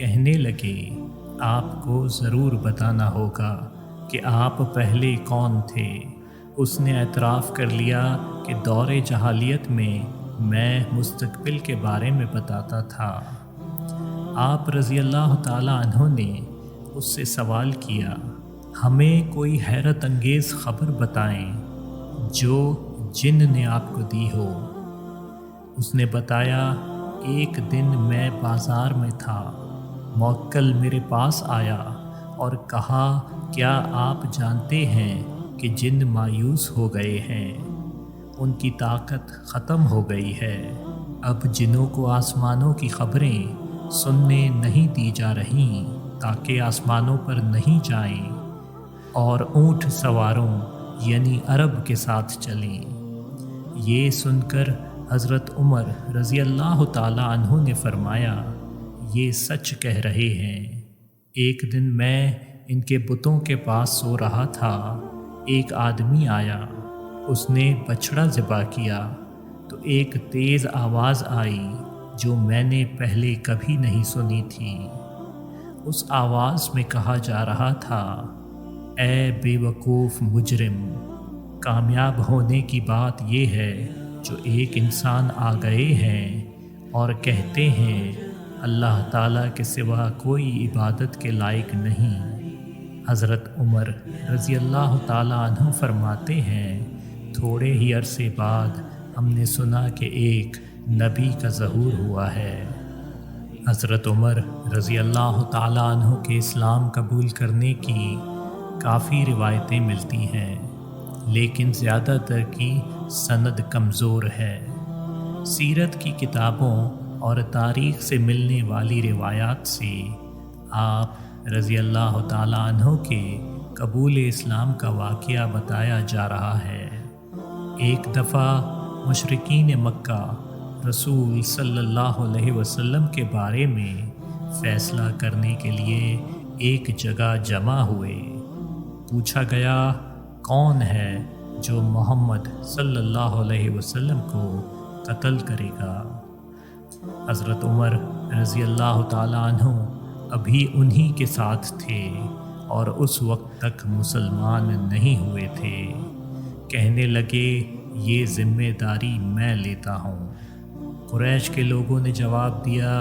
کہنے لگے آپ کو ضرور بتانا ہوگا کہ آپ پہلے کون تھے۔ اس نے اعتراف کر لیا کہ دور جاہلیت میں مستقبل کے بارے میں بتاتا تھا۔ آپ رضی اللہ تعالیٰ عنہ نے اس سے سوال کیا، ہمیں کوئی حیرت انگیز خبر بتائیں جو جن نے آپ کو دی ہو۔ اس نے بتایا، ایک دن میں بازار میں تھا، موکل میرے پاس آیا اور کہا، کیا آپ جانتے ہیں کہ جن مایوس ہو گئے ہیں، ان کی طاقت ختم ہو گئی ہے، اب جنوں کو آسمانوں کی خبریں سننے نہیں دی جا رہیں تاکہ آسمانوں پر نہیں جائیں اور اونٹ سواروں یعنی عرب کے ساتھ چلیں۔ یہ سن کر حضرت عمر رضی اللہ تعالیٰ عنہ نے فرمایا، یہ سچ کہہ رہے ہیں۔ ایک دن میں ان کے بتوں کے پاس سو رہا تھا، ایک آدمی آیا، اس نے بچھڑا ذبح کیا تو ایک تیز آواز آئی جو میں نے پہلے کبھی نہیں سنی تھی۔ اس آواز میں کہا جا رہا تھا، اے بے وقوف مجرم، کامیاب ہونے کی بات یہ ہے جو ایک انسان آ گئے ہیں اور کہتے ہیں اللہ تعالیٰ کے سوا کوئی عبادت کے لائق نہیں۔ حضرت عمر رضی اللہ تعالیٰ عنہ فرماتے ہیں، تھوڑے ہی عرصے بعد ہم نے سنا کہ ایک نبی کا ظہور ہوا ہے۔ حضرت عمر رضی اللہ تعالیٰ عنہ کے اسلام قبول کرنے کی کافی روایتیں ملتی ہیں، لیکن زیادہ تر کی سند کمزور ہے۔ سیرت کی کتابوں اور تاریخ سے ملنے والی روایات سے آپ رضی اللہ تعالیٰ عنہ کے قبول اسلام کا واقعہ بتایا جا رہا ہے۔ ایک دفعہ مشرکین مکہ رسول صلی اللہ علیہ وسلم کے بارے میں فیصلہ کرنے کے لیے ایک جگہ جمع ہوئے۔ پوچھا گیا، کون ہے جو محمد صلی اللہ علیہ وسلم کو قتل کرے گا؟ حضرت عمر رضی اللہ تعالیٰ عنہ ابھی انہی کے ساتھ تھے اور اس وقت تک مسلمان نہیں ہوئے تھے۔ کہنے لگے، یہ ذمہ داری میں لیتا ہوں۔ قریش کے لوگوں نے جواب دیا،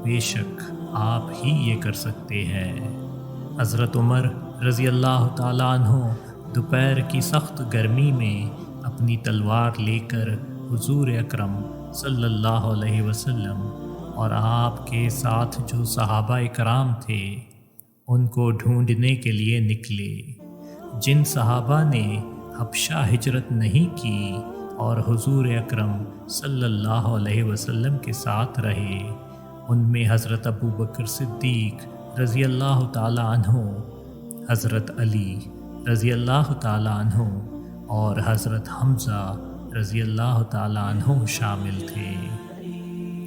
بے شک آپ ہی یہ کر سکتے ہیں۔ حضرت عمر رضی اللہ تعالیٰ عنہ دوپہر کی سخت گرمی میں اپنی تلوار لے کر حضور اکرم صلی اللہ علیہ وسلم اور آپ کے ساتھ جو صحابہ کرام تھے ان کو ڈھونڈنے کے لیے نکلے۔ جن صحابہ نے حبشہ ہجرت نہیں کی اور حضور اکرم صلی اللہ علیہ وسلم کے ساتھ رہے، ان میں حضرت ابو بکر صدیق رضی اللہ تعالیٰ عنہ، حضرت علی رضی اللہ تعالیٰ عنہ اور حضرت حمزہ رضی اللہ تعالیٰ عنہ شامل تھے۔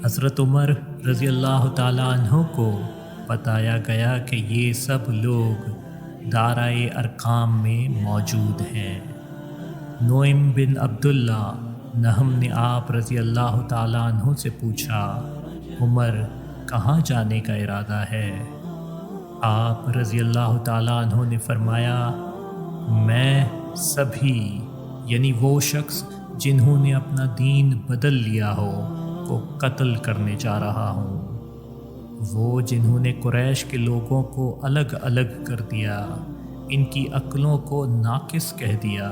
حضرت عمر رضی اللہ تعالیٰ عنہ کو بتایا گیا کہ یہ سب لوگ دارائے ارقام میں موجود ہیں۔ نعیم بن عبداللہ نہم نے آپ رضی اللہ تعالیٰ عنہ سے پوچھا، عمر کہاں جانے کا ارادہ ہے؟ آپ رضی اللہ تعالیٰ عنہ نے فرمایا، میں سبھی یعنی وہ شخص جنہوں نے اپنا دین بدل لیا ہو کو قتل کرنے جا رہا ہوں۔ وہ جنہوں نے قریش کے لوگوں کو الگ الگ کر دیا، ان کی عقلوں کو ناقص کہہ دیا،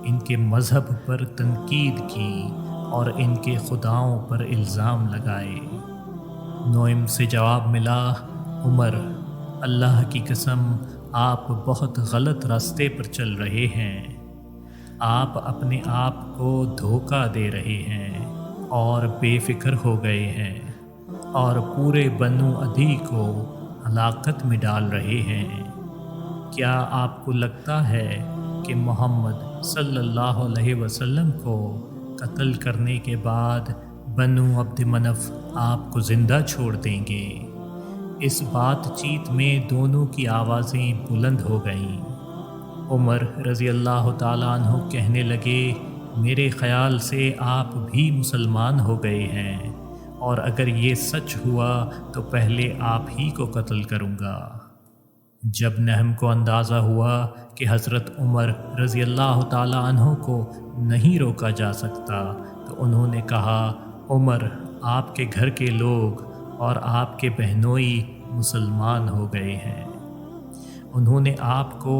ان کے مذہب پر تنقید کی اور ان کے خداؤں پر الزام لگائے۔ نعیم سے جواب ملا، عمر اللہ کی قسم آپ بہت غلط راستے پر چل رہے ہیں، آپ اپنے آپ کو دھوکہ دے رہے ہیں اور بے فکر ہو گئے ہیں اور پورے بنو عدی کو ہلاکت میں ڈال رہے ہیں۔ کیا آپ کو لگتا ہے کہ محمد صلی اللہ علیہ وسلم کو قتل کرنے کے بعد بنو عبد منف آپ کو زندہ چھوڑ دیں گے؟ اس بات چیت میں دونوں کی آوازیں بلند ہو گئیں۔ عمر رضی اللہ تعالیٰ عنہ کہنے لگے، میرے خیال سے آپ بھی مسلمان ہو گئے ہیں اور اگر یہ سچ ہوا تو پہلے آپ ہی کو قتل کروں گا۔ جب نہم کو اندازہ ہوا کہ حضرت عمر رضی اللہ تعالیٰ عنہ کو نہیں روکا جا سکتا تو انہوں نے کہا، عمر، آپ کے گھر کے لوگ اور آپ کے بہنوئی مسلمان ہو گئے ہیں۔ انہوں نے آپ کو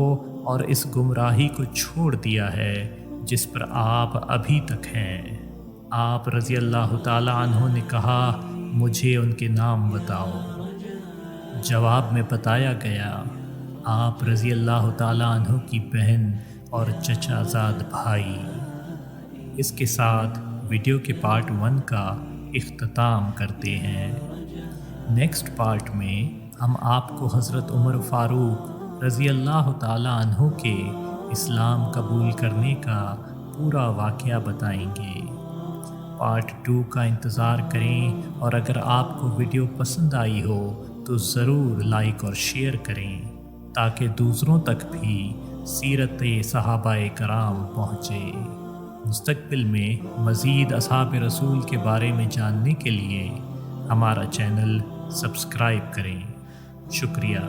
اور اس گمراہی کو چھوڑ دیا ہے جس پر آپ ابھی تک ہیں۔ آپ رضی اللہ تعالیٰ عنہ نے کہا، مجھے ان کے نام بتاؤ۔ جواب میں بتایا گیا، آپ رضی اللہ تعالیٰ عنہ کی بہن اور چچا زاد بھائی۔ اس کے ساتھ ویڈیو کے پارٹ 1 کا اختتام کرتے ہیں۔ نیکسٹ پارٹ میں ہم آپ کو حضرت عمر فاروق رضی اللہ تعالیٰ عنہ کے اسلام قبول کرنے کا پورا واقعہ بتائیں گے۔ پارٹ 2 کا انتظار کریں، اور اگر آپ کو ویڈیو پسند آئی ہو تو ضرور لائک اور شیئر کریں تاکہ دوسروں تک بھی سیرت صحابہ کرام پہنچے۔ مستقبل میں مزید اصحاب رسول کے بارے میں جاننے کے لیے ہمارا چینل سبسکرائب کریں۔ شکریہ۔